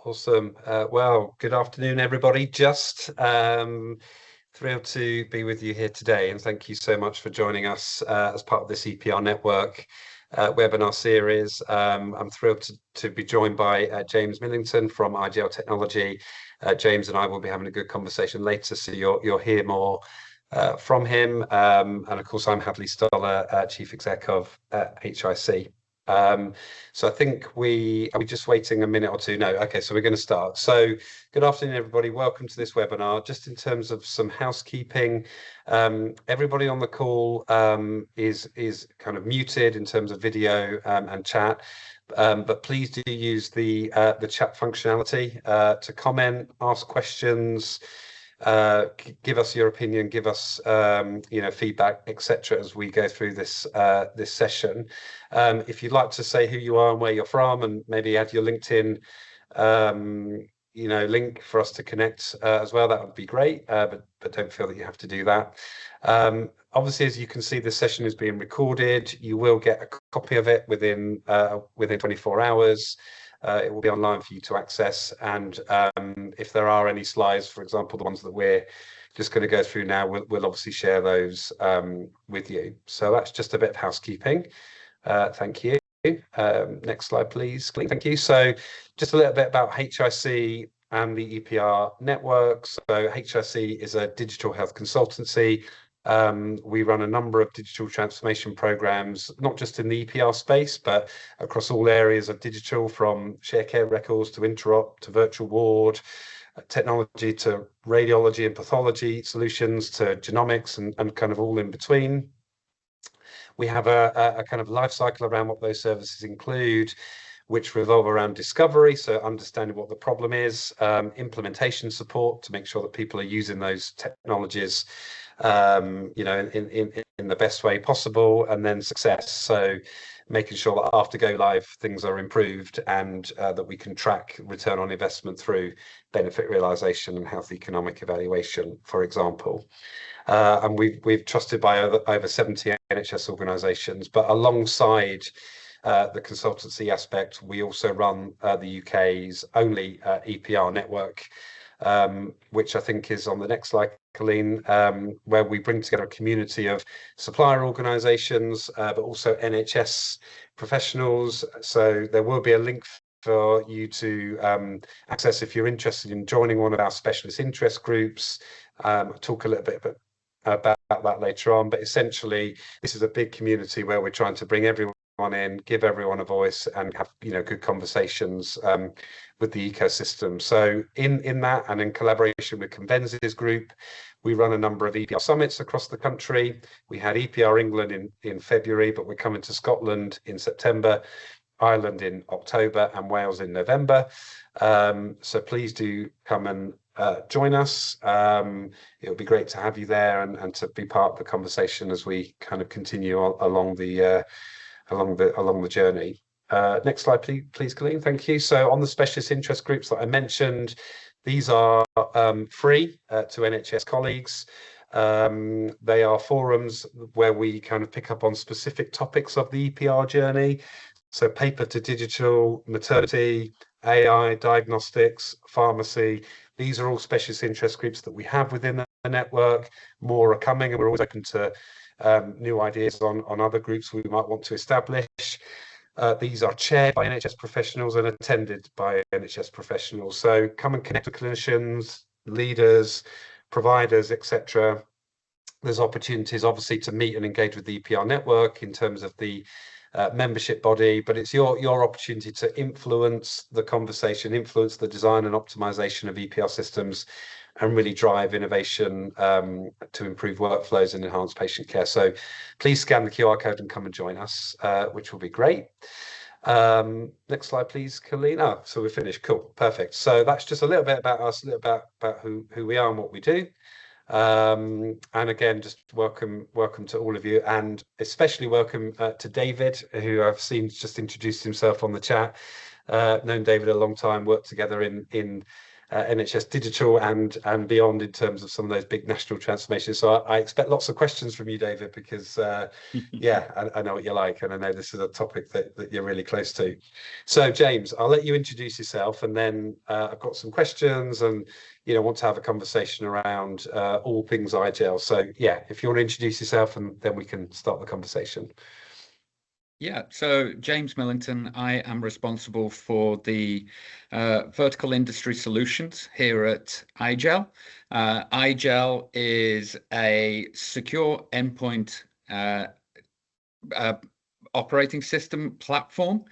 Awesome. Well, good afternoon, everybody. Just thrilled to be with you here today, and thank you so much for joining us as part of this EPR Network webinar series. I'm thrilled to be joined by James Millington from IGEL Technology. James and I will be having a good conversation later, so you'll hear more from him. And of course, I'm Hadley Stoller, Chief Exec of HIC. So I think are we just waiting a minute or two? No, okay, so we're going to start. So good afternoon, everybody. Welcome to this webinar. Just in terms of some housekeeping, everybody on the call is kind of muted in terms of video and chat. But please do use the chat functionality to comment, ask questions, give us your opinion, give us feedback, etc. as we go through this session. If you'd like to say who you are and where you're from, and maybe add your LinkedIn link for us to connect as well, that would be great. But don't feel that you have to do that. Obviously, as you can see, this session is being recorded. You will get a copy of it within 24 hours. It will be online for you to access, and if there are any slides, for example, the ones that we're just going to go through now, we'll obviously share those with you. So that's just a bit of housekeeping. Thank you. Next slide, please. Thank you. So just a little bit about HIC and the EPR network. So HIC is a digital health consultancy. We run a number of digital transformation programs, not just in the EPR space, but across all areas of digital, from shared care records to interop to virtual ward, technology to radiology and pathology solutions to genomics and kind of all in between. We have a kind of life cycle around what those services include, which revolve around discovery, so understanding what the problem is, implementation support to make sure that people are using those technologies in the best way possible, and then success, so making sure that after go live things are improved and that we can track return on investment through benefit realization and health economic evaluation, for example. And we've trusted by over 70 NHS organisations, but alongside the consultancy aspect, we also run the UK's only EPR network, which I think is on the next slide, Colleen, where we bring together a community of supplier organisations, but also NHS professionals. So there will be a link for you to access if you're interested in joining one of our specialist interest groups. I'll talk a little bit about that later on, but essentially this is a big community where we're trying to bring everyone in, give everyone a voice, and have good conversations with the ecosystem. So in that, and in collaboration with Convenzi's group, we run a number of EPR summits across the country. We had EPR England in February, but we're coming to Scotland in September, Ireland in October, and Wales in November. So please do come and join us. It would be great to have you there and to be part of the conversation as we kind of continue along the journey. Next slide, please, Colleen. Thank you. So on the specialist interest groups that I mentioned, these are free to NHS colleagues. They are forums where we kind of pick up on specific topics of the EPR journey. So paper to digital, maternity, AI, diagnostics, pharmacy. These are all specialist interest groups that we have within the network. More are coming, and we're always open to new ideas on other groups we might want to establish. These are chaired by NHS professionals and attended by NHS professionals. So come and connect with clinicians, leaders, providers, etc. There's opportunities, obviously, to meet and engage with the EPR network in terms of the membership body, but it's your opportunity to influence the conversation, influence the design and optimization of EPR systems, and really drive innovation to improve workflows and enhance patient care. So please scan the QR code and come and join us, which will be great. Next slide, please, Colleen. So we're finished. Cool, perfect. So that's just a little bit about us, a little bit about who we are and what we do. And again, just welcome to all of you, and especially welcome to David, who I've seen just introduced himself on the chat. Known David a long time, worked together in NHS digital and beyond in terms of some of those big national transformations. So I expect lots of questions from you, David, because yeah, I know what you're like, and I know this is a topic that you're really close to. So James, I'll let you introduce yourself, and then I've got some questions, and want to have a conversation around all things IGEL. So yeah, if you want to introduce yourself, and then we can start the conversation. Yeah, so James Millington, I am responsible for the vertical industry solutions here at IGEL. IGEL is a secure endpoint operating system platform.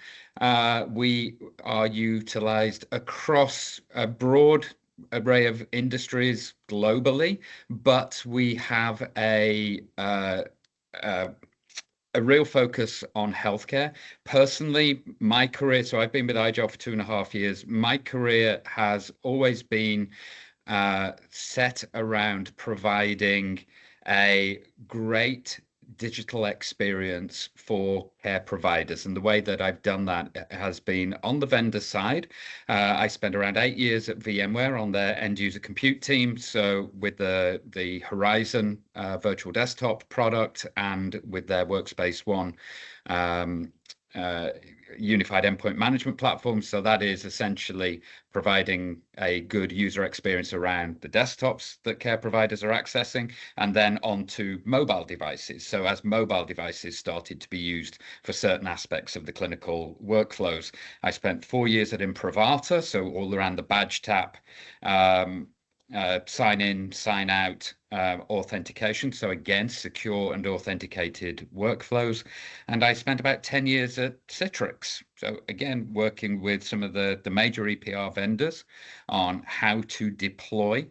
We are utilized across a broad array of industries globally, but we have a real focus on healthcare. Personally, my career, so I've been with IGEL for 2.5 years. My career has always been set around providing a great digital experience for care providers, and the way that I've done that has been on the vendor side. I spent around 8 years at VMware on their end user compute team, so with the Horizon virtual desktop product and with their Workspace ONE unified endpoint management platform. So that is essentially providing a good user experience around the desktops that care providers are accessing, and then onto mobile devices. So as mobile devices started to be used for certain aspects of the clinical workflows, I spent 4 years at Imprivata, so all around the badge tap, sign in, sign out, authentication. So again, secure and authenticated workflows. And I spent about 10 years at Citrix. So again, working with some of the major EPR vendors on how to deploy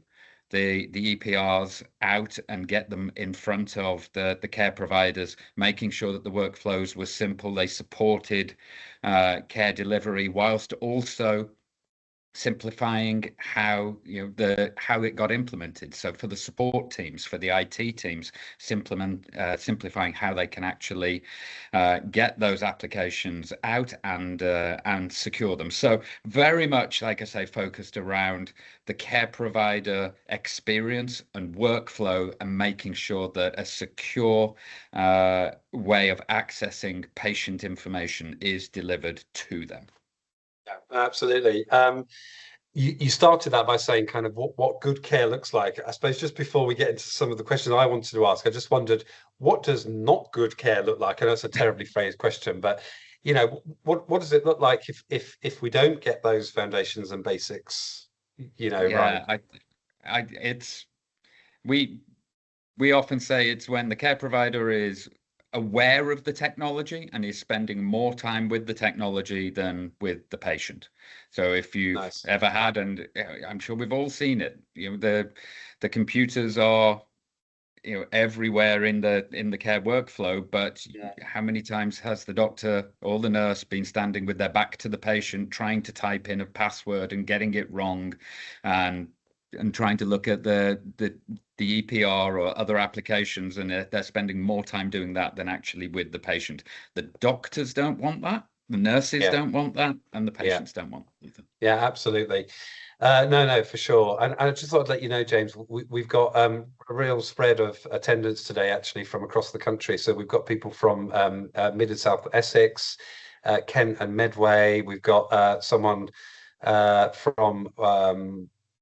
the EPRs out and get them in front of the care providers, making sure that the workflows were simple, they supported care delivery, whilst also simplifying how how it got implemented. So for the support teams, for the IT teams, simplifying how they can actually get those applications out and secure them. So very much, like I say, focused around the care provider experience and workflow, and making sure that a secure way of accessing patient information is delivered to them. Yeah, absolutely. You started that by saying kind of what good care looks like. I suppose just before we get into some of the questions I wanted to ask, I just wondered, what does not good care look like? I know it's a terribly phrased question, but what does it look like if we don't get those foundations and basics, right? It's we often say it's when the care provider is aware of the technology and is spending more time with the technology than with the patient. So if you've ever had, and I'm sure we've all seen it, the computers are everywhere in the care workflow, but how many times has the doctor or the nurse been standing with their back to the patient, trying to type in a password and getting it wrong, and trying to look at the EPR or other applications, and they're spending more time doing that than actually with the patient. The doctors don't want that, the nurses don't want that, and the patients don't want that either. Yeah, absolutely. No, for sure. And I just thought I'd let you know, James, we've got a real spread of attendance today, actually, from across the country. So we've got people from Mid and South Essex, Kent and Medway. We've got someone from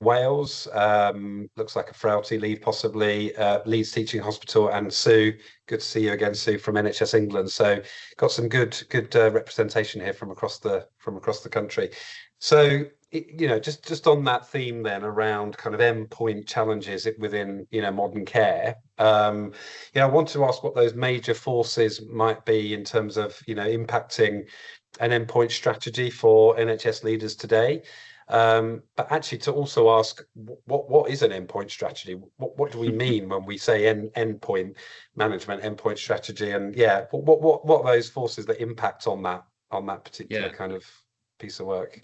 Wales, looks like a frailty lead, possibly, Leeds Teaching Hospital, and Sue. Good to see you again, Sue, from NHS England. So got some good representation here from across the country. So just on that theme then, around kind of endpoint challenges within modern care. I want to ask what those major forces might be in terms of impacting an endpoint strategy for NHS leaders today. But actually to also ask what is an endpoint strategy? What do we mean when we say endpoint management, endpoint strategy, and what are those forces that impact on that particular kind of piece of work?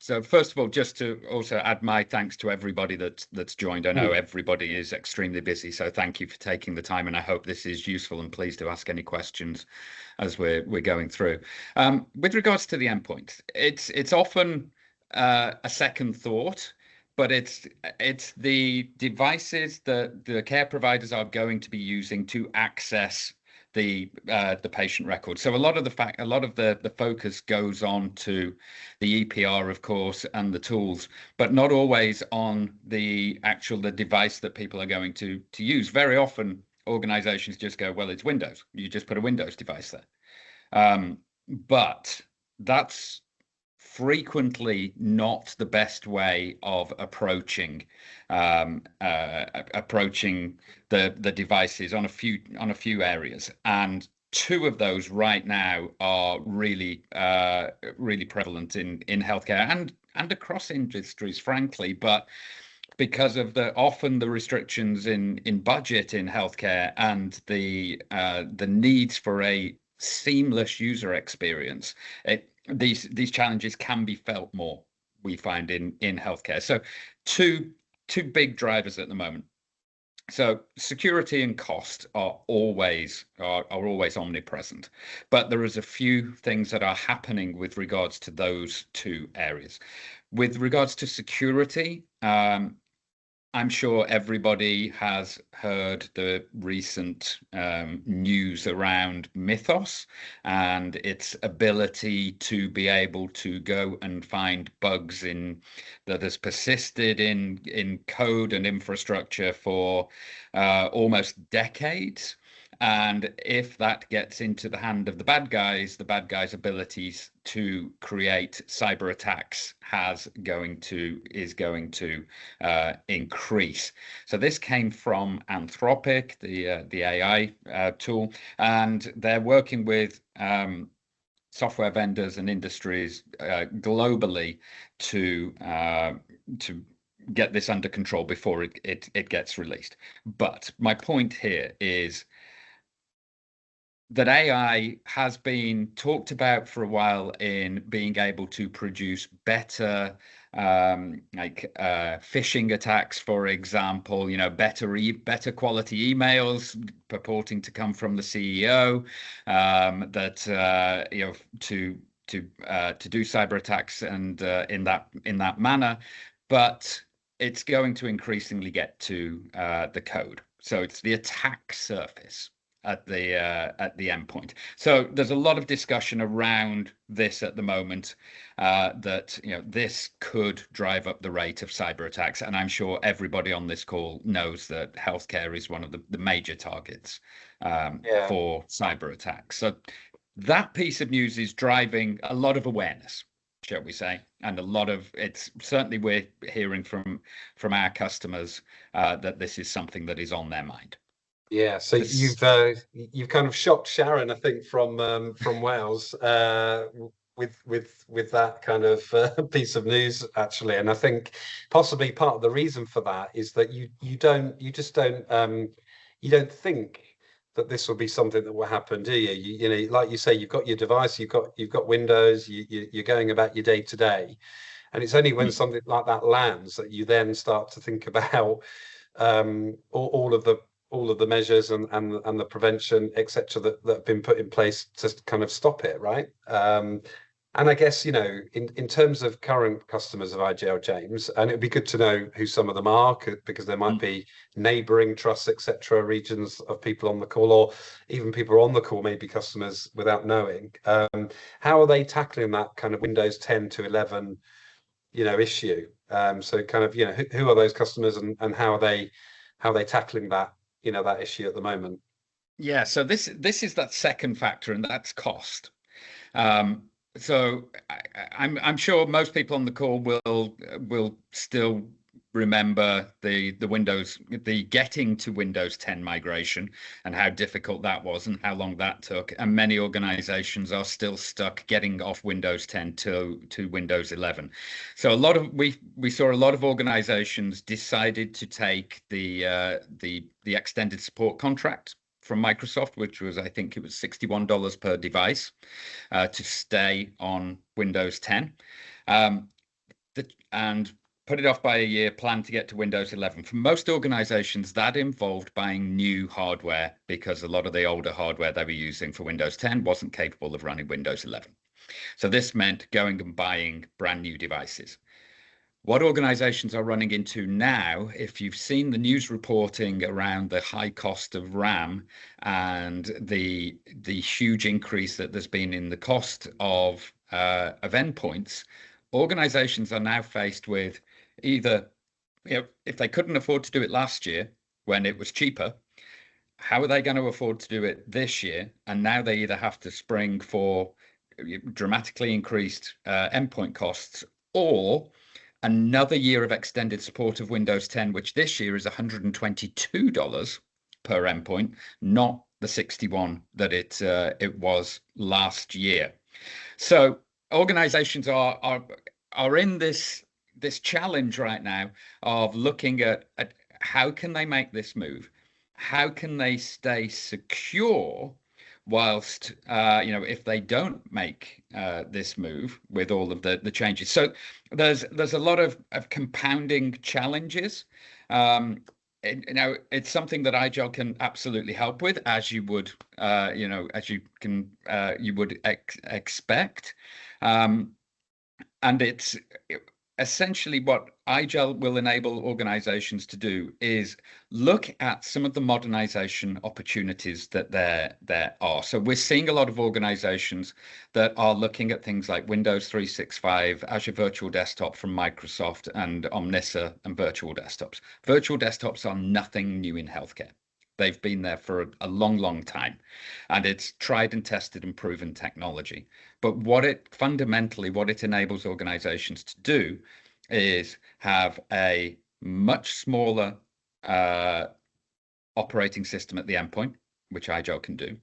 So first of all, just to also add my thanks to everybody that's joined. I know everybody is extremely busy, so thank you for taking the time, and I hope this is useful, and please do ask any questions as we're going through. With regards to the endpoint, it's often a second thought, but it's the devices that the care providers are going to be using to access the patient record. So a lot of the focus goes on to the EPR, of course, and the tools, but not always on the device that people are going to use. Very often, organizations just go, well, it's Windows. You just put a Windows device there. But that's frequently not the best way of approaching the devices on a few areas, and two of those right now are really prevalent in healthcare and across industries, frankly. But because of often the restrictions in budget in healthcare and the needs for a seamless user experience, these challenges can be felt more, we find, in healthcare. So two big drivers at the moment. So security and cost are always omnipresent, but there is a few things that are happening with regards to those two areas. With regards to security, I'm sure everybody has heard the recent news around Mythos and its ability to be able to go and find bugs that has persisted in code and infrastructure for almost decades. And if that gets into the hand of the bad guys' abilities to create cyber attacks is going to increase. So this came from Anthropic, the AI tool, and they're working with software vendors and industries globally to get this under control before it gets released. But my point here is that AI has been talked about for a while in being able to produce better phishing attacks, for example, better quality emails purporting to come from the CEO, to do cyber attacks and in that manner. But it's going to increasingly get to the code. So it's the attack surface at the endpoint. So there's a lot of discussion around this at the moment, that this could drive up the rate of cyber attacks, and I'm sure everybody on this call knows that healthcare is one of the major targets for cyber attacks. So that piece of news is driving a lot of awareness, shall we say, and it's certainly, we're hearing from our customers that this is something that is on their mind. Yeah, so you've kind of shocked Sharon, I think, from Wales, with that kind of piece of news, actually. And I think possibly part of the reason for that is that you don't think that this will be something that will happen, do you? You know, like you say, you've got your device, you've got Windows, you're going about your day to day, and it's only when something like that lands that you then start to think about all of the measures and the prevention, etc., that have been put in place to kind of stop it, right? And I guess, in terms of current customers of IGEL, James, and it'd be good to know who some of them are, because there might be neighbouring trusts, etc., regions of people on the call, or even people on the call may be customers without knowing. How are they tackling that kind of Windows 10 to 11, issue? So kind of, who are those customers, and how are they tackling that, that issue at the moment? Yeah, so this is that second factor, and that's cost. So I'm sure most people on the call will still remember the getting to Windows 10 migration and how difficult that was and how long that took. And many organizations are still stuck getting off Windows 10 to Windows 11. So we saw a lot of organizations decided to take the extended support contract from Microsoft, which was, I think it was $61 per device, to stay on Windows 10, and put it off by a year, plan to get to Windows 11. For most organizations, that involved buying new hardware, because a lot of the older hardware they were using for Windows 10 wasn't capable of running Windows 11. So this meant going and buying brand new devices. What organizations are running into now, if you've seen the news reporting around the high cost of RAM and the huge increase that there's been in the cost of endpoints, organizations are now faced with either, if they couldn't afford to do it last year when it was cheaper, how are they going to afford to do it this year? And now they either have to spring for dramatically increased endpoint costs, or another year of extended support of Windows 10, which this year is $122 per endpoint, not the 61 that it was last year. So organizations are in this challenge right now of looking at how can they make this move? How can they stay secure whilst if they don't make this move with all of the changes? So there's a lot of compounding challenges. It's something that IGEL can absolutely help with, as you would expect, and it's essentially what IGEL will enable organizations to do is look at some of the modernization opportunities that there are. So we're seeing a lot of organizations that are looking at things like Windows 365, Azure Virtual Desktop from Microsoft, and Omnissa and virtual desktops. Virtual desktops are nothing new in healthcare. They've been there for a long, long time, and it's tried and tested and proven technology. But what it enables organizations to do is have a much smaller operating system at the endpoint, which IGEL can do,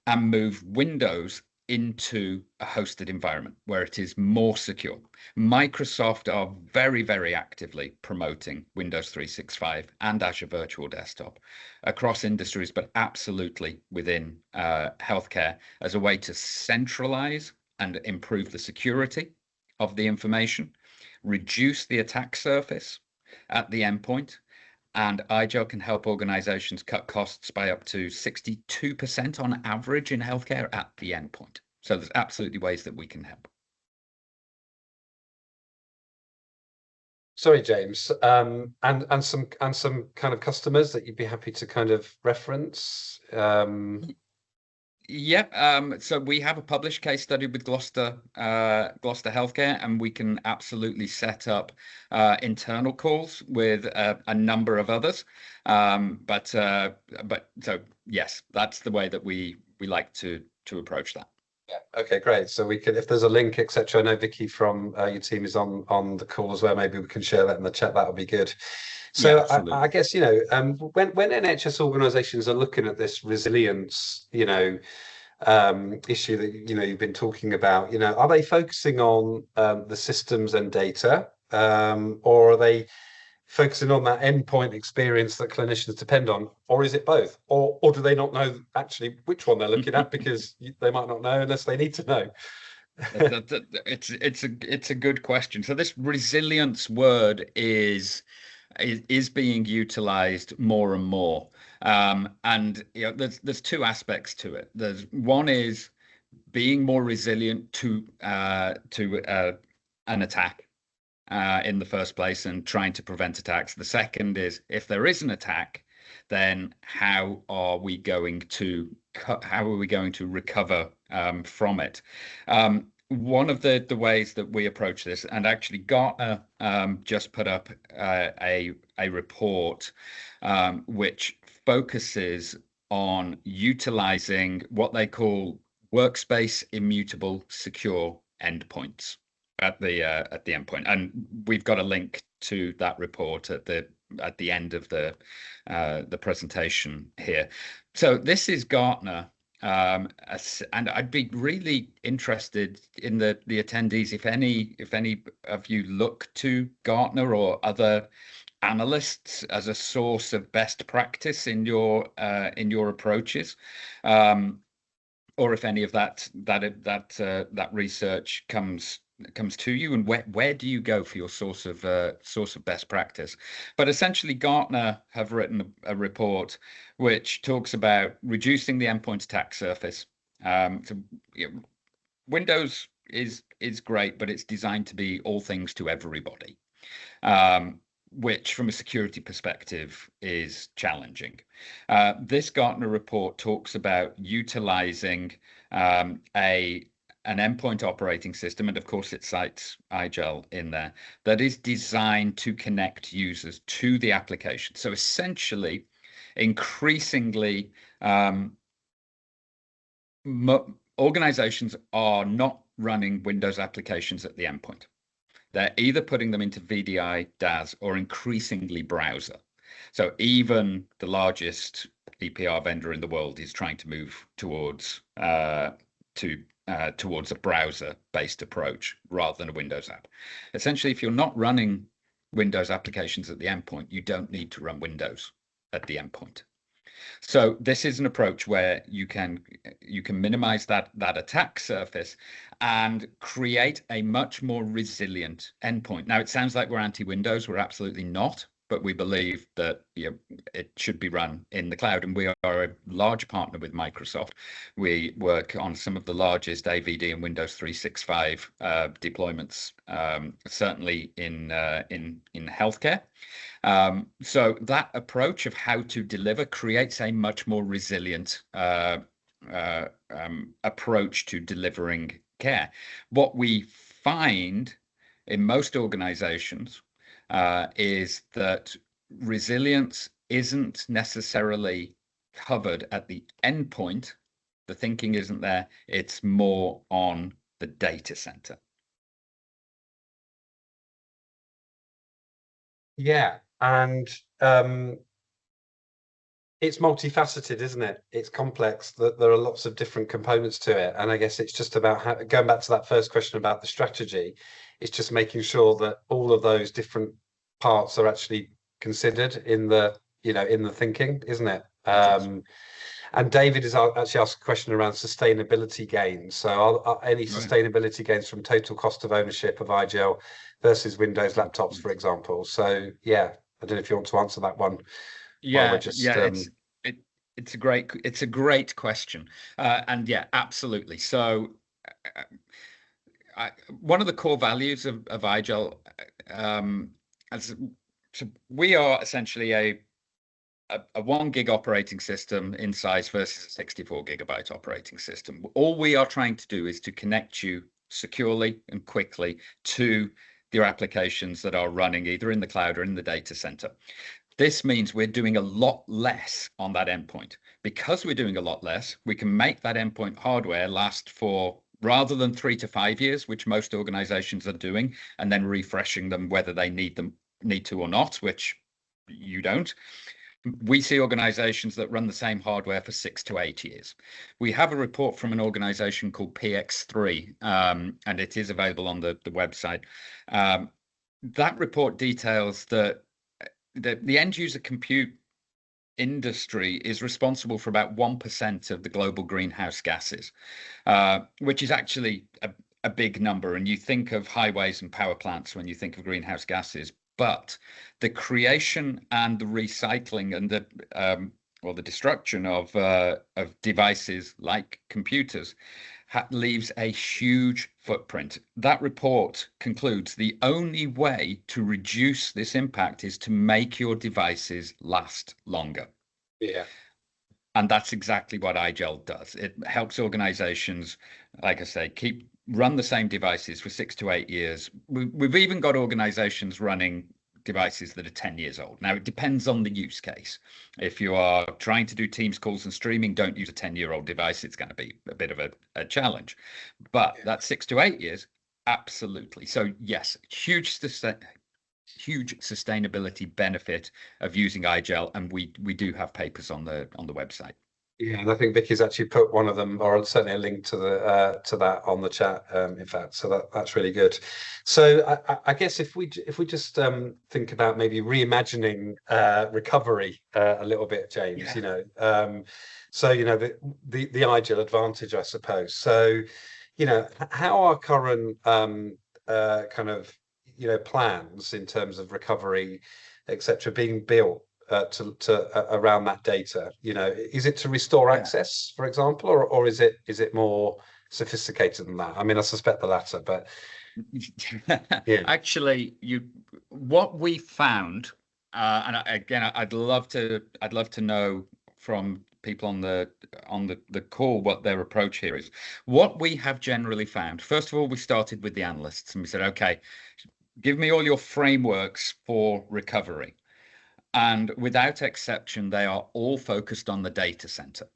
and move Windows into a hosted environment where it is more secure. Microsoft are very, very actively promoting Windows 365 and Azure Virtual Desktop across industries, but absolutely within healthcare as a way to centralize and improve the security of the information, reduce the attack surface at the endpoint, and IGEL can help organizations cut costs by up to 62% on average in healthcare at the endpoint. So there's absolutely ways that we can help. Sorry, James, and some kind of customers that you'd be happy to kind of reference. So we have a published case study with Gloucester Healthcare, and we can absolutely set up internal calls with a number of others. But so yes, that's the way that we like to approach that. Yeah. Okay, great. So we could, if there's a link, etc. I know Vicky from your team is on the call as well. Maybe we can share that in the chat. That would be good. So Yeah, I guess when NHS organisations are looking at this resilience, issue that you've been talking about, are they focusing on the systems and data, or are they focusing on that endpoint experience that clinicians depend on, or is it both, or do they not know actually which one they're looking at, because they might not know unless they need to know? It's a good question. So this resilience word is being utilized more and more, and there's two aspects to it. There's one is being more resilient to an attack in the first place and trying to prevent attacks. The second is, if there is an attack, then how are we going to recover from it? One of the ways that we approach this, and actually Gartner just put up a report which focuses on utilizing what they call workspace immutable secure endpoints at the endpoint, and we've got a link to that report at the end of the presentation here. So this is Gartner, and I'd be really interested in the attendees, if any of you look to Gartner or other analysts as a source of best practice in your approaches, or if any of that research comes to you, and where do you go for your source of best practice? But essentially, Gartner have written a report which talks about reducing the endpoint attack surface. Windows is great, but it's designed to be all things to everybody. which from a security perspective is challenging. This Gartner report talks about utilizing an endpoint operating system, and of course it cites IGEL in there, that is designed to connect users to the application. So essentially, increasingly, organizations are not running Windows applications at the endpoint. They're either putting them into VDI, DAS, or increasingly browser. So even the largest EPR vendor in the world is trying to move towards towards a browser-based approach rather than a Windows app. Essentially, if you're not running Windows applications at the endpoint, you don't need to run Windows at the endpoint. So this is an approach where you can minimize that attack surface and create a much more resilient endpoint. Now, it sounds like we're anti-Windows. We're absolutely not, but we believe that it should be run in the cloud, and we are a large partner with Microsoft. We work on some of the largest AVD and Windows 365 deployments, certainly in healthcare. So that approach of how to deliver creates a much more resilient approach to delivering care. What we find in most organizations is that resilience isn't necessarily covered at the endpoint. The thinking isn't there. It's more on the data center. Yeah, and it's multifaceted, isn't it? It's complex. That there are lots of different components to it, and I guess it's just about going back to that first question about the strategy. It's just making sure that all of those different parts are actually considered in the thinking, isn't it? And David has actually asked a question around sustainability gains. So any sustainability gains from total cost of ownership of IGEL versus Windows laptops, for example. So yeah, I don't know if you want to answer that one. Yeah, it's a great question, and yeah, absolutely. So one of the core values of IGEL, so we are essentially a 1 gig operating system in size versus a 64 gigabyte operating system. All we are trying to do is to connect you securely and quickly to your applications that are running either in the cloud or in the data center. This means we're doing a lot less on that endpoint. Because we're doing a lot less, we can make that endpoint hardware last for, rather than 3 to 5 years, which most organizations are doing, and then refreshing them whether they need to or not, which you don't. We see organizations that run the same hardware for 6 to 8 years. We have a report from an organization called PX3, and it is available on the website. That report details that the end user compute industry is responsible for about 1% of the global greenhouse gases, which is actually a big number. And you think of highways and power plants when you think of greenhouse gases, but the creation and the recycling and the destruction of devices like computers leaves a huge footprint. That report concludes the only way to reduce this impact is to make your devices last longer. Yeah. And that's exactly what IGEL does. It helps organizations, like I say, run the same devices for 6 to 8 years. We've even got organizations running devices that are 10 years old. Now, it depends on the use case. If you are trying to do Teams calls and streaming, don't use a 10-year-old device. It's going to be a bit of a challenge. But that's 6 to 8 years, absolutely. So yes, huge sustainability benefit of using IGEL, and we do have papers on the website. Yeah, and I think Vicky's actually put one of them, or certainly a link to that on the chat. In fact, so that's really good. So I guess if we just think about maybe reimagining recovery a little bit, James. Yeah. So the IGEL advantage, I suppose. So how are current kind of plans in terms of recovery, etc., being built to around that data? Is it to restore access, for example, or is it more sophisticated than that? I mean, I suspect the latter, but Yeah. Actually, what we found, and I'd love to know from people on the call what their approach here is. What we have generally found, first of all, we started with the analysts and we said, okay, give me all your frameworks for recovery. And without exception, they are all focused on the data center.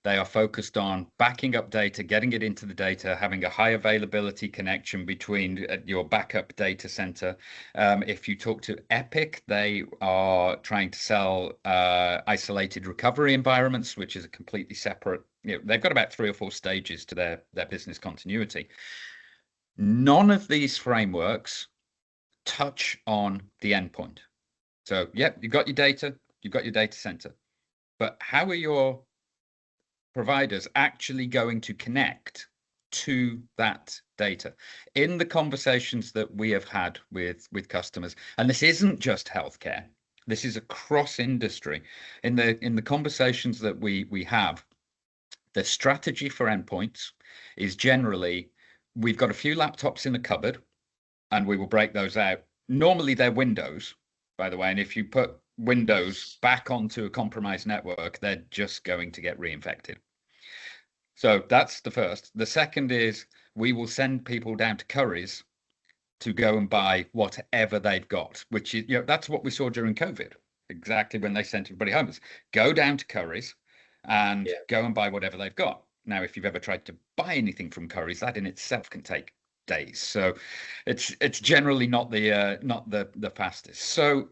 They are focused on backing up data, getting it into the data, having a high availability connection between your backup data center. If you talk to Epic, they are trying to sell isolated recovery environments, which is a completely separate, they've got about 3 or 4 stages to their business continuity. None of these frameworks touch on the endpoint. So, you've got your data, you've got your data center, but how are your providers actually going to connect to that data? In the conversations that we have had with customers, and this isn't just healthcare, this is across industry, in the conversations that we have, the strategy for endpoints is generally, we've got a few laptops in the cupboard and we will break those out. Normally they're Windows, by the way, and if you put Windows back onto a compromised network, they're just going to get reinfected. So that's the first. The second is we will send people down to Currys to go and buy whatever they've got, which is, that's what we saw during COVID, exactly when they sent everybody home. Go down to Currys and go and buy whatever they've got. Now, if you've ever tried to buy anything from Currys, that in itself can take days. So it's generally not the fastest. So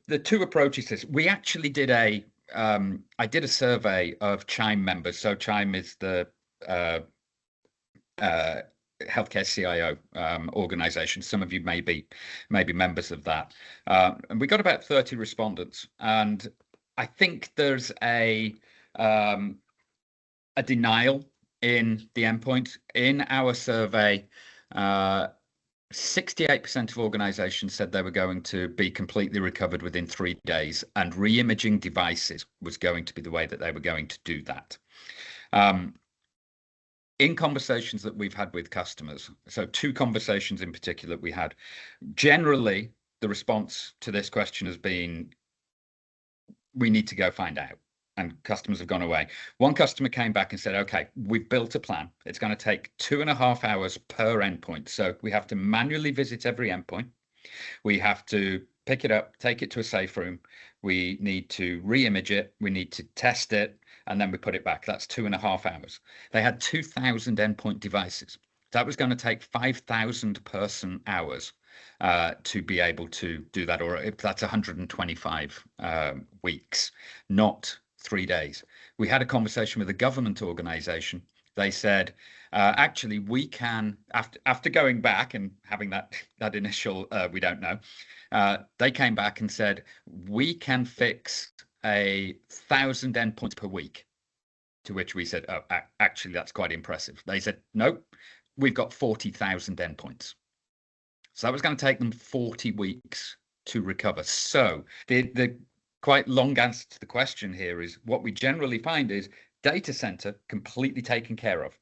the 2 approaches is, we actually did I did a survey of Chime members. So Chime is the healthcare CIO organization. Some of you may be members of that. And we got about 30 respondents. And I think there's a denial in the endpoint. In our survey, 68% of organizations said they were going to be completely recovered within 3 days, and re-imaging devices was going to be the way that they were going to do that. In conversations that we've had with customers, so 2 conversations in particular that we had, generally the response to this question has been, we need to go find out. And customers have gone away. One customer came back and said, okay, we've built a plan. It's going to take 2.5 hours per endpoint. So we have to manually visit every endpoint. We have to pick it up, take it to a safe room. We need to re-image it. We need to test it. And then we put it back. That's 2.5 hours. They had 2,000 endpoint devices. That was going to take 5,000 person hours to be able to do that. Or if that's 125 weeks, not 3 days. We had a conversation with a government organization. They said, actually, we can, after going back and having that initial, we don't know, they came back and said, we can fix 1,000 endpoints per week. To which we said, oh, actually, that's quite impressive. They said, nope, we've got 40,000 endpoints. So that was going to take them 40 weeks to recover. So the quite long answer to the question here is, what we generally find is data center completely taken care of.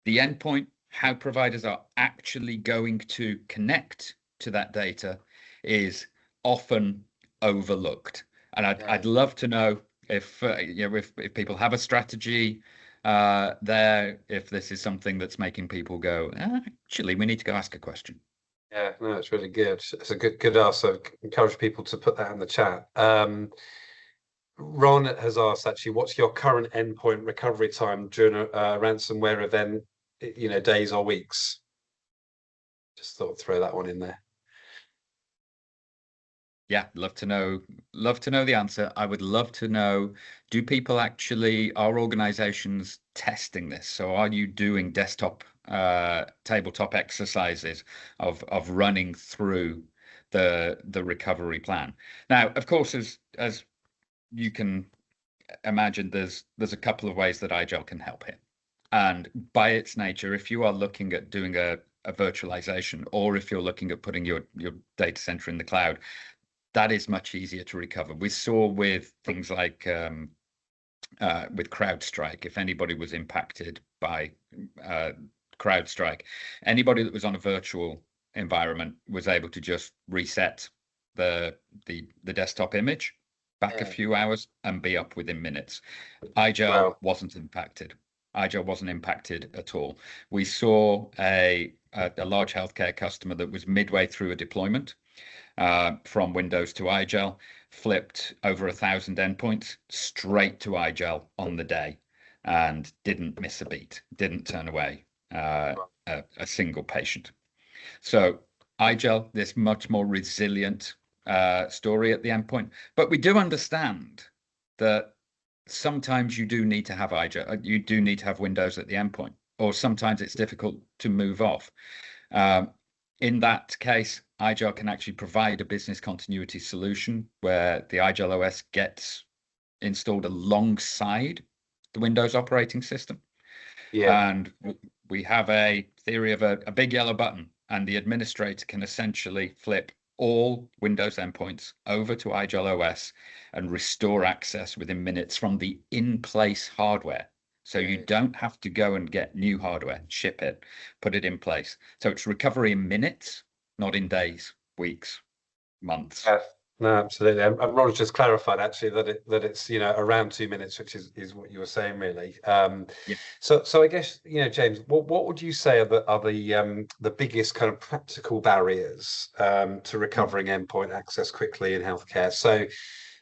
The endpoint, how providers are actually going to connect to that data, is often overlooked. And I'd love to know if if people have a strategy there, if this is something that's making people go, actually, we need to go ask a question. Yeah, no, it's really good. It's a good ask. So encourage people to put that in the chat. Ron has asked, actually, what's your current endpoint recovery time during a ransomware event, days or weeks? Just thought I'd throw that one in there. Yeah, love to know the answer. I would love to know, do people actually, are organizations testing this? So are you doing desktop tabletop exercises of running through the recovery plan? Now, of course, as you can imagine, there's a couple of ways that IGEL can help here. And by its nature, if you are looking at doing a virtualization, or if you're looking at putting your data center in the cloud, that is much easier to recover. We saw with things like with CrowdStrike, if anybody was impacted by CrowdStrike, anybody that was on a virtual environment was able to just reset the desktop image back a few hours and be up within minutes. IGEL wasn't impacted. IGEL wasn't impacted at all. We saw a large healthcare customer that was midway through a deployment from Windows to IGEL, flipped over 1,000 endpoints straight to IGEL on the day, and didn't miss a beat, didn't turn away a single patient. So IGEL, this much more resilient story at the endpoint. But we do understand that sometimes you do need to have IGEL, you do need to have Windows at the endpoint, or sometimes it's difficult to move off. In that case, IGEL can actually provide a business continuity solution where the IGEL OS gets installed alongside the Windows operating system. Yeah. And we have a theory of a big yellow button, and the administrator can essentially flip all Windows endpoints over to IGEL OS and restore access within minutes from the in-place hardware. So you don't have to go and get new hardware, ship it, put it in place. So it's recovery in minutes, not in days, weeks, months. No, absolutely. And Ron's just clarified actually that it's around 2 minutes, which is what you were saying really. Yeah. So I guess James, what would you say are the biggest kind of practical barriers to recovering endpoint access quickly in healthcare? So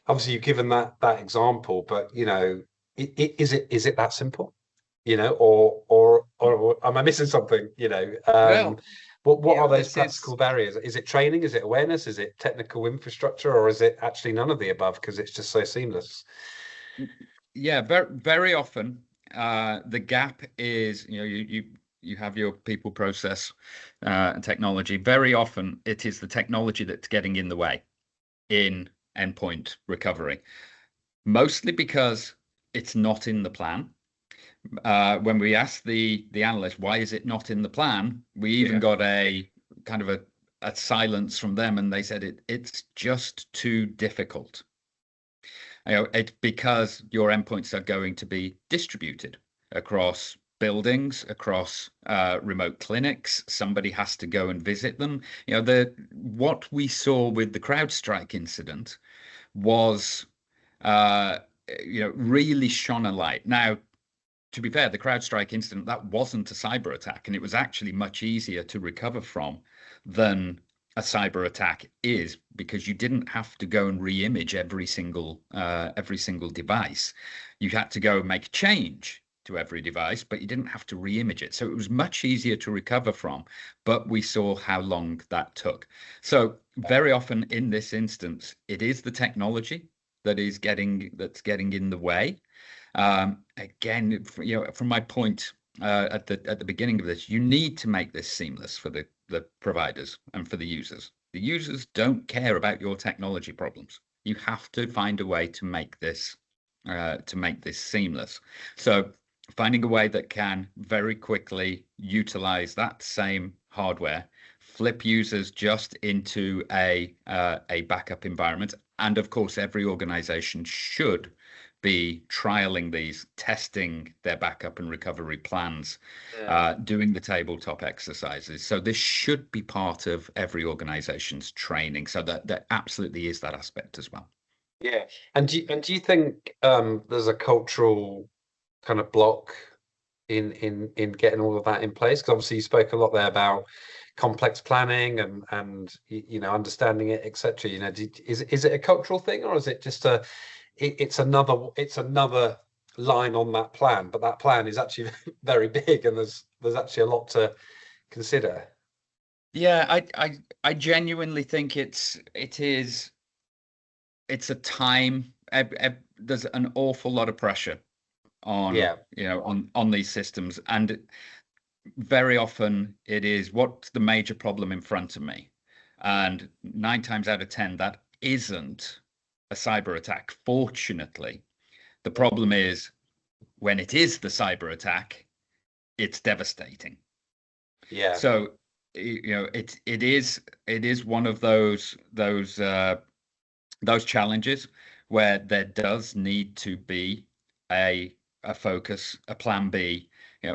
obviously you've given that example, but is it that simple? Or am I missing something? Well, what are those practical barriers? Is it training? Is it awareness? Is it technical infrastructure? Or is it actually none of the above because it's just so seamless? Yeah, very often the gap is, you have your people, process, and technology. Very often it is the technology that's getting in the way in endpoint recovery, mostly because it's not in the plan. When we asked the analyst, why is it not in the plan? We even got a kind of a silence from them, and they said it's just too difficult. It's because your endpoints are going to be distributed across buildings, across remote clinics. Somebody has to go and visit them. What we saw with the CrowdStrike incident was really shone a light. Now, to be fair, the CrowdStrike incident, that wasn't a cyber attack, and it was actually much easier to recover from than a cyber attack is, because you didn't have to go and re-image every single device. You had to go make change to every device, but you didn't have to re-image it. So it was much easier to recover from, but we saw how long that took. So very often in this instance, it is the technology that's getting in the way. Again, from my point at the beginning of this, you need to make this seamless for the providers and for the users. The users don't care about your technology problems. You have to find a way to make this seamless. So finding a way that can very quickly utilize that same hardware, flip users just into a backup environment, and of course every organization should be trialing these, testing their backup and recovery plans, doing the tabletop exercises. So this should be part of every organization's training. So that absolutely is that aspect as well. Yeah. And do you think there's a cultural kind of block in getting all of that in place? Because obviously you spoke a lot there about complex planning and understanding it, etc. Is it a cultural thing, or is it just it's another line on that plan, but that plan is actually very big, and there's actually a lot to consider? Yeah, I genuinely think it's a time. There's an awful lot of pressure on on these systems, and very often it is, what's the major problem in front of me, and 9 times out of 10 that isn't a cyber attack. Fortunately, the problem is when it is the cyber attack, it's devastating. Yeah. So it is one of those challenges where there does need to be a focus, a plan B,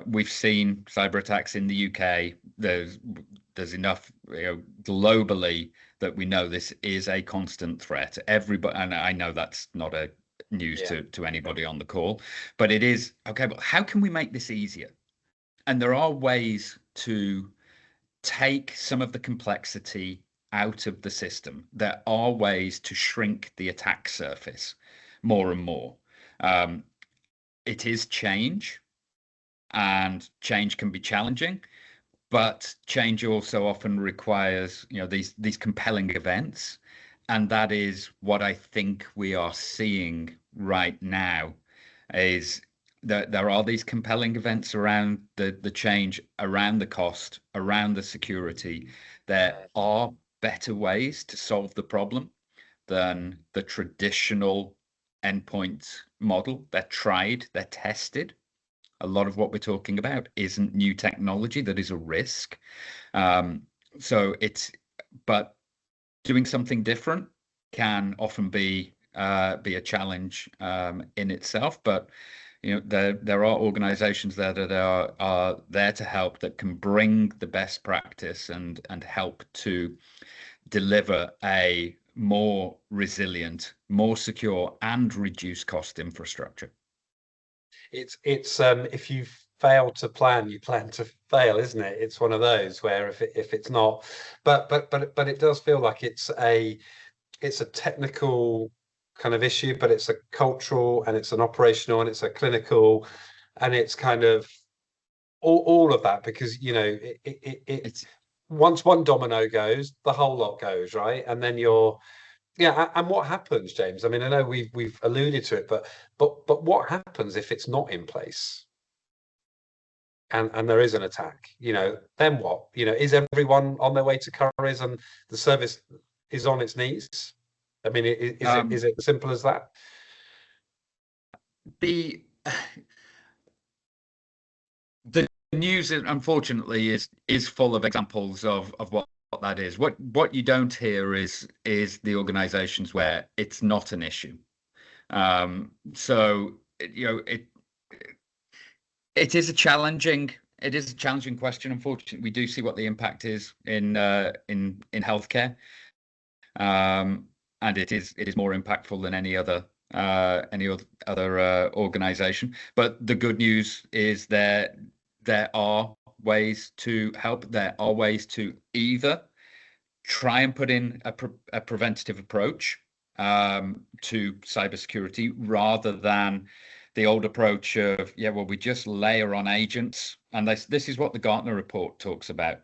we've seen cyber attacks in the UK. There's enough, globally, that we know this is a constant threat. Everybody, and I know that's not a news to anybody on the call, but it is. Okay, but how can we make this easier? And there are ways to take some of the complexity out of the system. There are ways to shrink the attack surface more and more. It is change, and change can be challenging, but change also often requires, these compelling events. And that is what I think we are seeing right now, is that there are these compelling events around the change, around the cost, around the security. There are better ways to solve the problem than the traditional endpoint model. They're tried, they're tested. A lot of what we're talking about isn't new technology that is a risk. But doing something different can often be a challenge in itself. But there are organizations there that are there to help, that can bring the best practice and help to deliver a more resilient, more secure, and reduce cost infrastructure. It's if you fail to plan, you plan to fail, isn't it? It's one of those where if it's not, but it does feel like it's a technical kind of issue, but it's a cultural, and it's an operational, and it's a clinical, and it's kind of all of that, because it's once one domino goes, the whole lot goes, right? And then and what happens, James? I mean, I know we've alluded to it, but what happens if it's not in place, and there is an attack? Then what? Is everyone on their way to curries and the service is on its knees? I mean, is it as simple as that? The news, unfortunately, is full of examples of what that is. What you don't hear is the organizations where it's not an issue. So it is a challenging question. Unfortunately, we do see what the impact is in healthcare, and it is more impactful than any other organization. But the good news is there are ways to help. There are ways to either try and put in a preventative approach to cybersecurity, rather than the old approach of, we just layer on agents. And this is what the Gartner report talks about.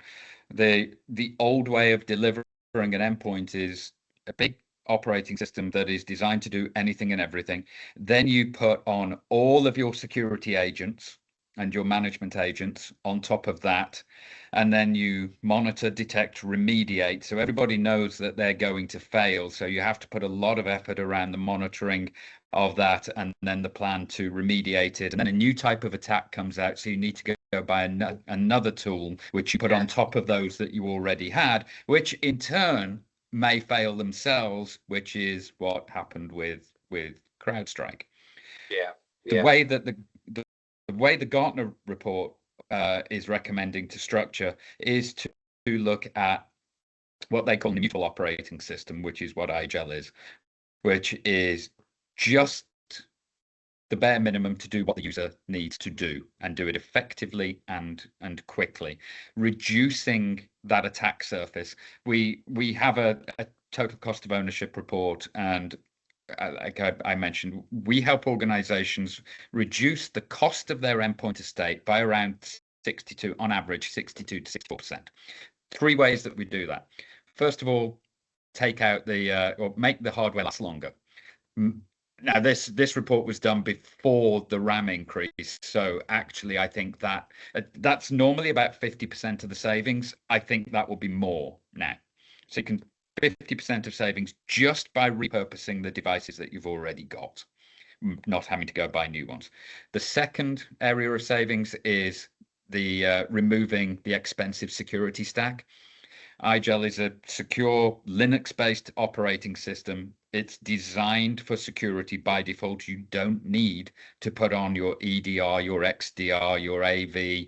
The old way of delivering an endpoint is a big operating system that is designed to do anything and everything. Then you put on all of your security agents and your management agents on top of that, and then you monitor, detect, remediate. So everybody knows that they're going to fail. So you have to put a lot of effort around the monitoring of that, and then the plan to remediate it. And then a new type of attack comes out, so you need to go buy another tool, which you put on top of those that you already had, which in turn may fail themselves, which is what happened with CrowdStrike. The way that the way the Gartner report is recommending to structure is to look at what they call the neutral operating system, which is what IGEL is, which is just the bare minimum to do what the user needs to do, and do it effectively and quickly, reducing that attack surface. We have a total cost of ownership report, and like I mentioned, we help organizations reduce the cost of their endpoint estate by around 62 to 64%. Three ways that we do that. First of all, take out or make the hardware last longer. Now, this report was done before the RAM increase, so actually I think that's normally about 50% of the savings. I think that will be more now. So you can 50% of savings just by repurposing the devices that you've already got, not having to go buy new ones. The second area of savings is the removing the expensive security stack. IGEL is a secure Linux-based operating system. It's designed for security by default. You don't need to put on your EDR, your XDR, your AV,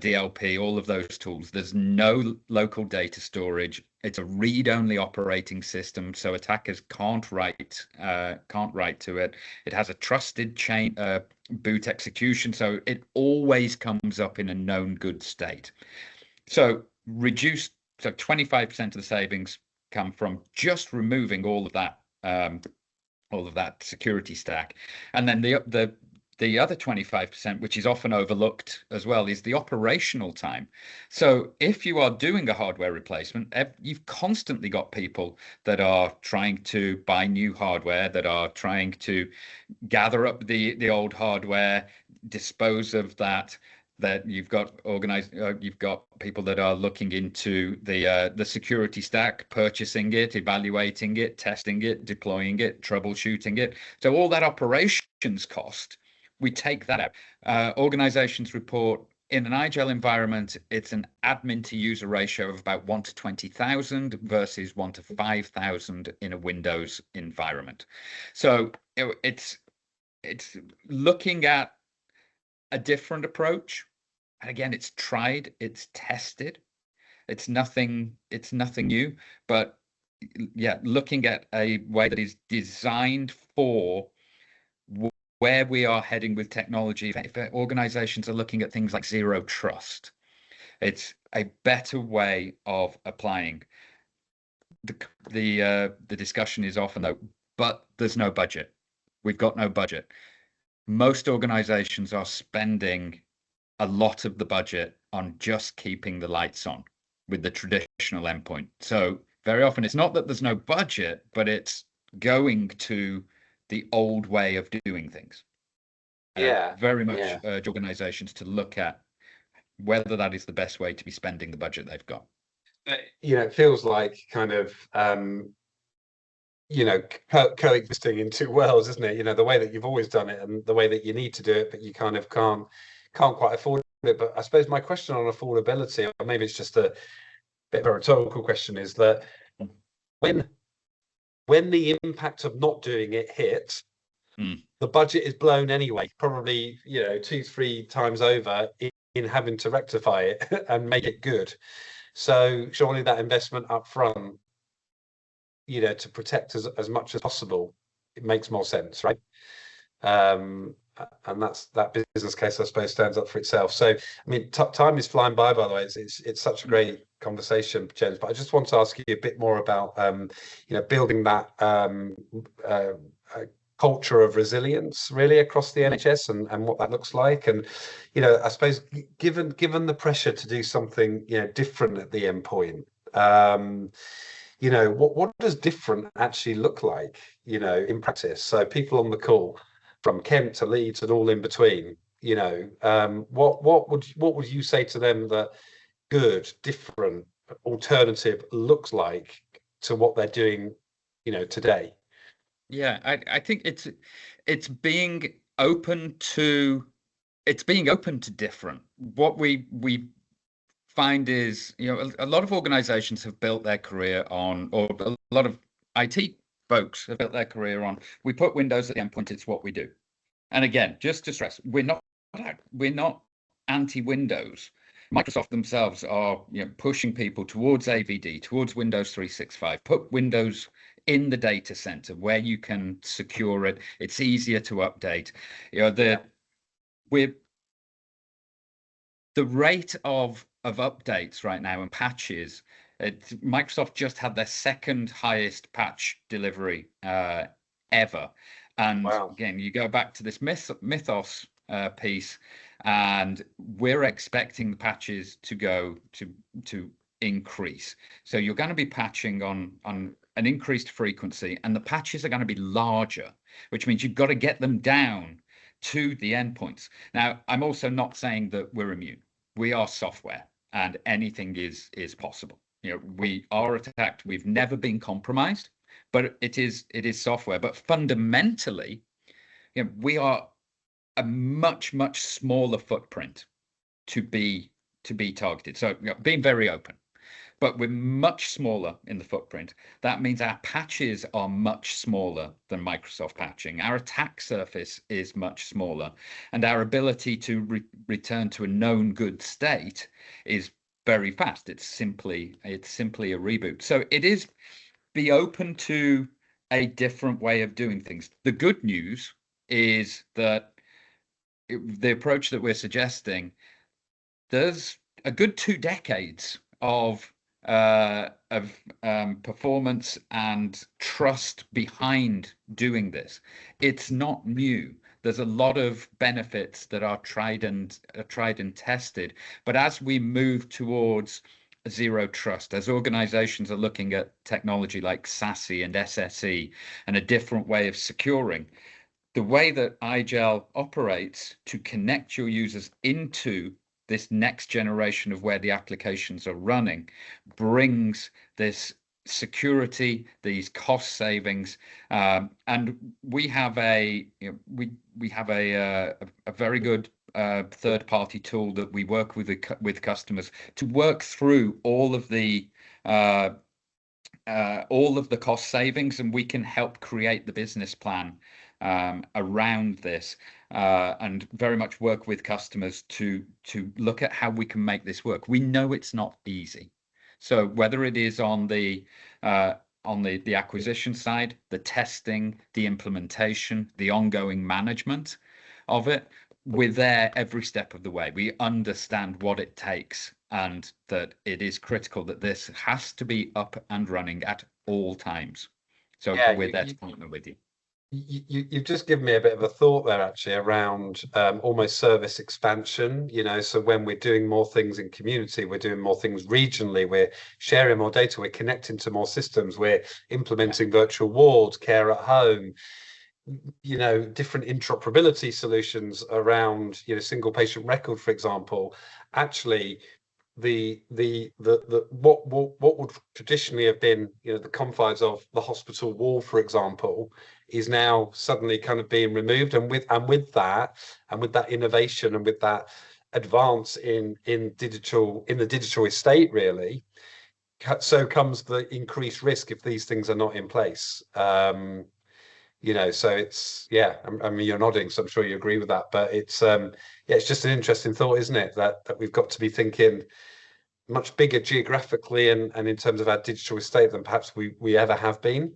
DLP, all of those tools. There's no local data storage. It's a read-only operating system, so attackers can't write to it. It has a trusted chain boot execution, so it always comes up in a known good state. So 25% of the savings come from just removing all of that security stack, and then the other 25%, which is often overlooked as well, is the operational time. So if you are doing a hardware replacement, you've constantly got people that are trying to buy new hardware, that are trying to gather up the old hardware, dispose of that. That you've got you've got people that are looking into the security stack, purchasing it, evaluating it, testing it, deploying it, troubleshooting it. So all that operations cost, we take that out. Organizations report in an IGEL environment, it's an admin to user ratio of about 1 to 20,000 versus 1 to 5,000 in a Windows environment. So it's looking at a different approach. And again, it's tried, it's tested. It's nothing new, but yeah, looking at a way that is designed for where we are heading with technology. If organizations are looking at things like zero trust, it's a better way of applying. The discussion is often though, but there's no budget. We've got no budget. Most organizations are spending a lot of the budget on just keeping the lights on with the traditional endpoint. So very often it's not that there's no budget, but it's going to the old way of doing things. Yeah, very much urge organizations to look at whether that is the best way to be spending the budget they've got. It feels like kind of coexisting in two worlds, isn't it? The way that you've always done it and the way that you need to do it, but you kind of can't quite afford it. But I suppose my question on affordability, or maybe it's just a bit of a rhetorical question, is that when the impact of not doing it hits, the budget is blown anyway, probably 2-3 times over in having to rectify it and make it good. So surely that investment up front, to protect as much as possible, it makes more sense, right? And that business case, I suppose, stands up for itself. So, I mean, time is flying by the way. It's such a great conversation, James. But I just want to ask you a bit more about, building that culture of resilience really across the NHS and what that looks like. And, I suppose given the pressure to do something, different at the endpoint, what does different actually look like, in practice? So people on the call, from Kent to Leeds and all in between, what would you say to them that good, different, alternative looks like to what they're doing, today? Yeah, I think it's being open to different. What we find is, a lot of organizations have built their career on, or a lot of IT folks have built their career on, we put Windows at the endpoint, it's what we do. And again, just to stress, we're not anti-Windows. Microsoft themselves are pushing people towards AVD, towards Windows 365, put Windows in the data center where you can secure it. It's easier to update. The rate of updates right now and patches, Microsoft just had their second highest patch delivery ever. And again, you go back to this mythos piece, and we're expecting the patches to go to increase. So you're going to be patching on an increased frequency, and the patches are going to be larger, which means you've got to get them down to the endpoints. Now, I'm also not saying that we're immune. We are software, and anything is possible. We are attacked. We've never been compromised, but it is software. But fundamentally, we are a much smaller footprint to be targeted. So being very open. but we're much smaller in the footprint. That means our patches are much smaller than Microsoft patching. Our attack surface is much smaller, and our ability to return to a known good state is very fast. It's simply a reboot. So it is, be open to a different way of doing things. The good news is that the approach that we're suggesting, there's a good 2 decades of performance and trust behind doing this. It's not new. There's a lot of benefits that are tried and tested. But as we move towards zero trust, as organizations are looking at technology like SASE and SSE and a different way of securing, the way that IGEL operates to connect your users into this next generation of where the applications are running brings this security, these cost savings, and we have a very good third-party tool that we work with customers to work through all of the cost savings, and we can help create the business plan around this, and very much work with customers to look at how we can make this work. We know it's not easy. So whether it is on the acquisition side, the testing, the implementation, the ongoing management of it, we're there every step of the way. We understand what it takes, and that it is critical that this has to be up and running at all times. So Yeah, we're there to partner with you. You've just given me a bit of a thought there, actually, around almost service expansion. So when we're doing more things in community, we're doing more things regionally, we're sharing more data, we're connecting to more systems, we're implementing virtual wards, care at home, different interoperability solutions around, single patient record, for example. Actually, what would traditionally have been, the confines of the hospital wall, for example, is now suddenly kind of being removed, and with that innovation and with that advance in the digital estate, really, so comes the increased risk if these things are not in place. So it's, I mean, you're nodding, so I'm sure you agree with that, but it's it's just an interesting thought, isn't it, that we've got to be thinking much bigger geographically and in terms of our digital estate than perhaps we ever have been.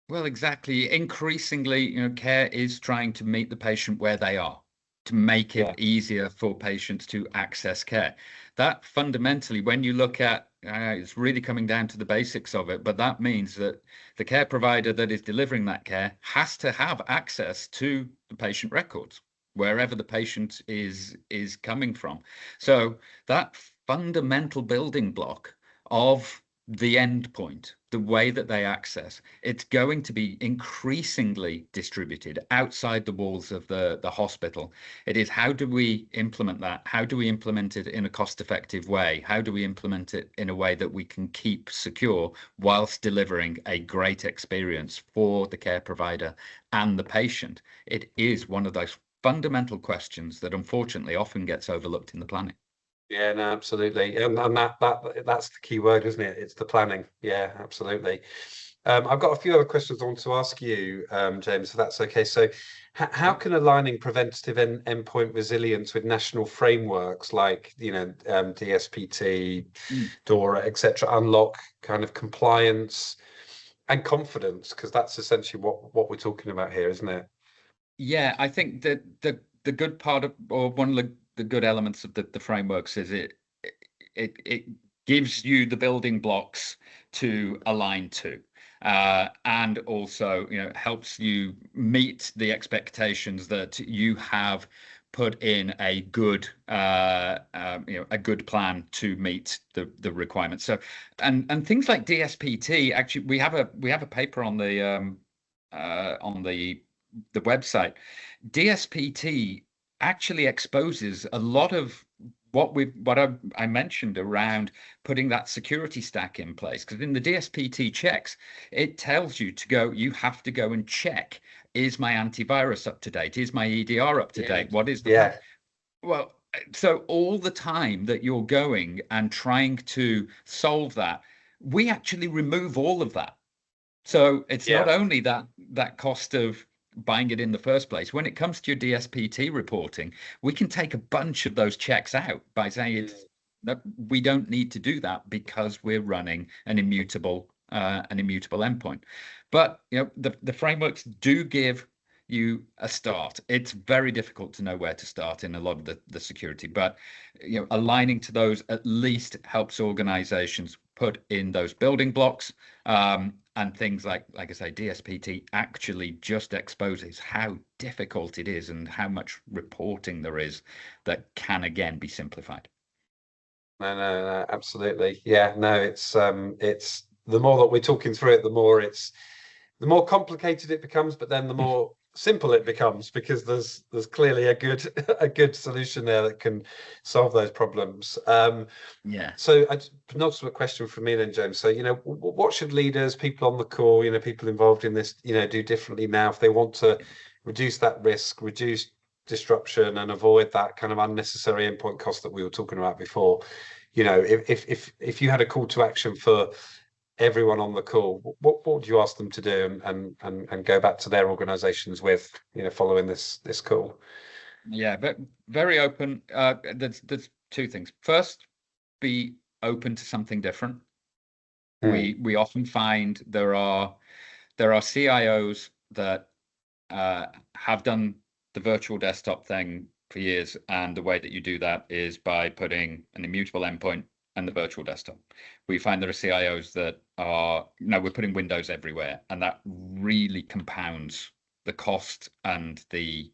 Well, exactly. Increasingly, care is trying to meet the patient where they are, to make it easier for patients to access care. That fundamentally, when you look at, it's really coming down to the basics of it, but that means that the care provider that is delivering that care has to have access to the patient records, wherever the patient is coming from. So that fundamental building block of the endpoint, the way that they access, it's going to be increasingly distributed outside the walls of the hospital. It is, how do we implement that? How do we implement it in a cost-effective way? How do we implement it in a way that we can keep secure whilst delivering a great experience for the care provider and the patient? It is one of those fundamental questions that unfortunately often gets overlooked in the planning. Yeah, no, absolutely. And that's the key word, isn't it? It's the planning. Yeah, absolutely. I've got a few other questions I want to ask you, James, if that's okay. So how can aligning preventative endpoint resilience with national frameworks like, DSPT, DORA, etc., unlock kind of compliance and confidence? Because that's essentially what we're talking about here, isn't it? Yeah, I think that the good part of, or one of the good elements of the frameworks is it gives you the building blocks to align to, and also helps you meet the expectations that you have put in a good a good plan to meet the requirements. So and things like DSPT, actually we have a paper on the website. DSPT actually exposes a lot of what I mentioned around putting that security stack in place, because in the DSPT checks, it tells you you have to go and check, is my antivirus up to date? Is my EDR up to date? What is the yeah. Well, So all the time that you're going and trying to solve that, we actually remove all of that. So it's Yeah. not only that cost of buying it in the first place. When it comes to your DSPT reporting, we can take a bunch of those checks out by saying it's that we don't need to do that because we're running an immutable endpoint. But the frameworks do give you a start. It's very difficult to know where to start in a lot of the security, but aligning to those at least helps organizations put in those building blocks. And things like I say, DSPT actually just exposes how difficult it is and how much reporting there is that can again be simplified. No, absolutely. Yeah, no, it's the more that we're talking through it, the more complicated it becomes, but then the more simple it becomes, because there's clearly a good solution there that can solve those problems. Yeah. So penultimate question from me then, James. So, what should leaders, people on the call, people involved in this, do differently now if they want to reduce that risk, reduce disruption, and avoid that kind of unnecessary endpoint cost that we were talking about before? If you had a call to action for everyone on the call, what would you ask them to do and go back to their organizations with, following this call? Yeah, but very open. There's two things. First, be open to something different. We often find there are CIOs that have done the virtual desktop thing for years, and the way that you do that is by putting an immutable endpoint and the virtual desktop. We find there are CIOs that are we're putting Windows everywhere, and that really compounds the cost and the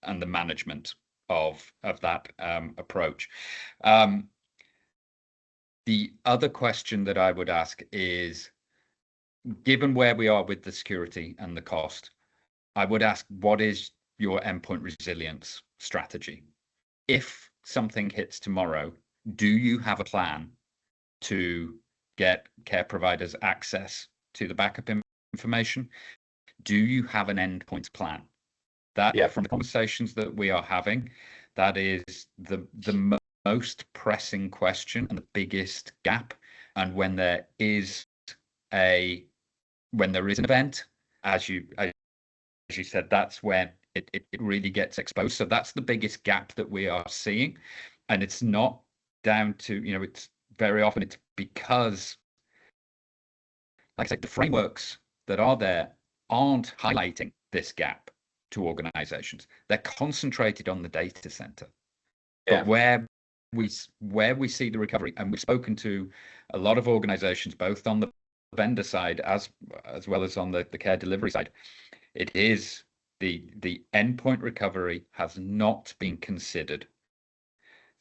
management of that approach. The other question that I would ask is, given where we are with the security and the cost, I would ask, what is your endpoint resilience strategy? If something hits tomorrow, do you have a plan to get care providers access to the backup information? Do you have an endpoint plan? That, from the conversations that we are having, that is the most pressing question and the biggest gap. And when there is an event, as you said, that's when it really gets exposed. So that's the biggest gap that we are seeing. And it's not down to, it's very often it's because, like I said, the frameworks that are there aren't highlighting this gap to organizations. They're concentrated on the data center. But where we see the recovery, and we've spoken to a lot of organizations, both on the vendor side as well as on the care delivery side, it is the endpoint recovery has not been considered.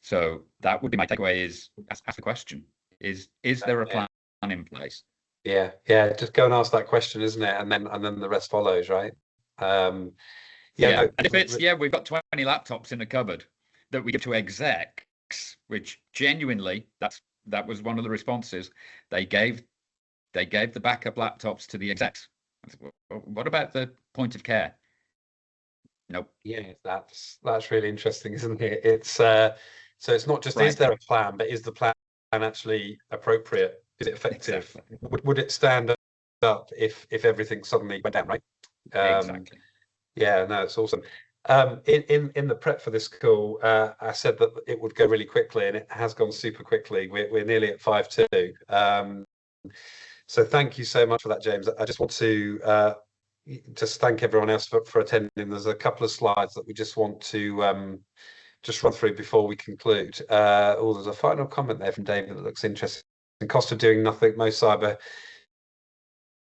So that would be my takeaway: is ask the question: is there a plan in place? Yeah, just go and ask that question, isn't it? And then the rest follows, right? And if it's we've got 20 laptops in the cupboard that we give to execs, which genuinely that was one of the responses. They gave the backup laptops to the execs. What about the point of care? Nope. Yeah, that's really interesting, isn't it? It's so it's not just is there a plan, but is the plan actually appropriate? Is it effective? Exactly. Would it stand up if everything suddenly went down, right? Exactly. Yeah, no, it's awesome. In the prep for this call, I said that it would go really quickly, and it has gone super quickly. We're nearly at 5:02. So thank you so much for that, James. I just want to just thank everyone else for attending. There's a couple of slides that we just want to just run through before we conclude. There's a final comment there from David that looks interesting. The cost of doing nothing, most cyber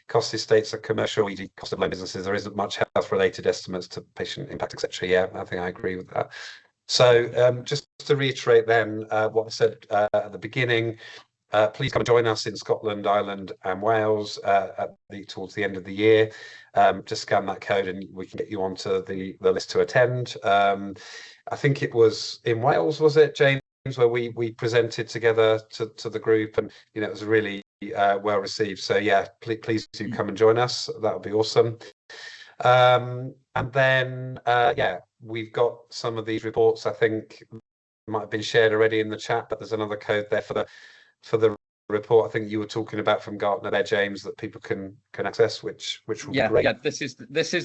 cost estates are commercial, e.g. cost of loan businesses. There isn't much health-related estimates to patient impact, etc. Yeah, I think I agree with that. So just to reiterate then what I said at the beginning, please come and join us in Scotland, Ireland and Wales towards the end of the year. Just scan that code and we can get you onto the list to attend. I think it was in Wales, was it, James, where we presented together to the group, and it was really well received. So yeah, please do come and join us. That would be awesome. And then, yeah, we've got some of these reports, I think might have been shared already in the chat, but there's another code there for the report I think you were talking about from Gartner there, James, that people can access, which will be great. Yeah, this is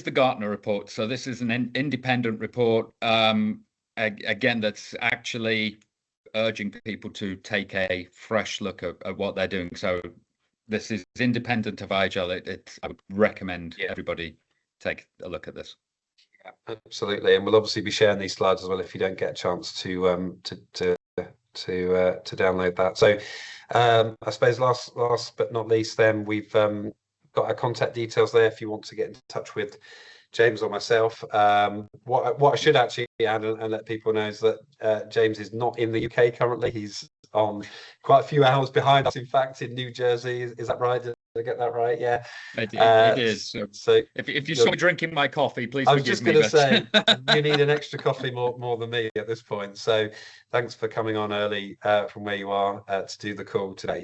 the Gartner report. So this is an independent report. Again, that's actually urging people to take a fresh look at what they're doing. So this is independent of IGEL. I would recommend everybody take a look at this. Yeah, absolutely, and we'll obviously be sharing these slides as well if you don't get a chance to download that. So I suppose last but not least, then we've got our contact details there if you want to get in touch with James or myself. What I should actually add and let people know is that James is not in the UK currently. He's on quite a few hours behind us, in fact, in New Jersey. Is that right? Did I get that right? Yeah, it is. So if you saw me drinking my coffee, please I was forgive just me. going to say you need an extra coffee more than me at this point. So thanks for coming on early from where you are to do the call today.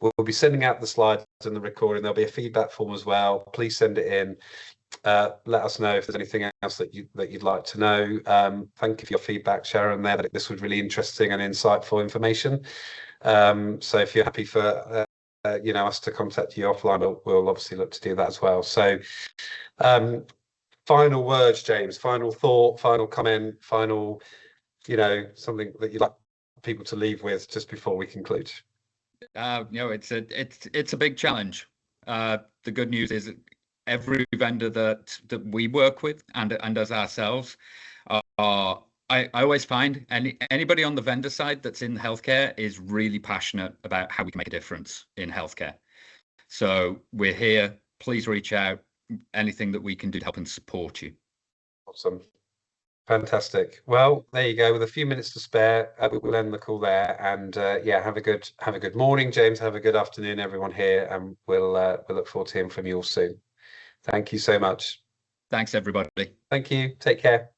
We'll be sending out the slides and the recording. There'll be a feedback form as well. Please send it in. Let us know if there's anything else that you'd like to know. Thank you for your feedback, Sharon. There, this was really interesting and insightful information. So if you're happy for us to contact you offline, we'll obviously look to do that as well. So final words, James, final thought, final comment, final something that you'd like people to leave with just before we conclude. It's a big challenge. The good news is every vendor that we work with and as ourselves I always find anybody on the vendor side that's in healthcare is really passionate about how we can make a difference in healthcare. So we're here. Please reach out. Anything that we can do to help and support you. Awesome. Fantastic. Well, there you go. With a few minutes to spare, we'll end the call there. And yeah, have a good morning, James. Have a good afternoon, everyone here, and we'll look forward to hearing from you all soon. Thank you so much. Thanks, everybody. Thank you. Take care.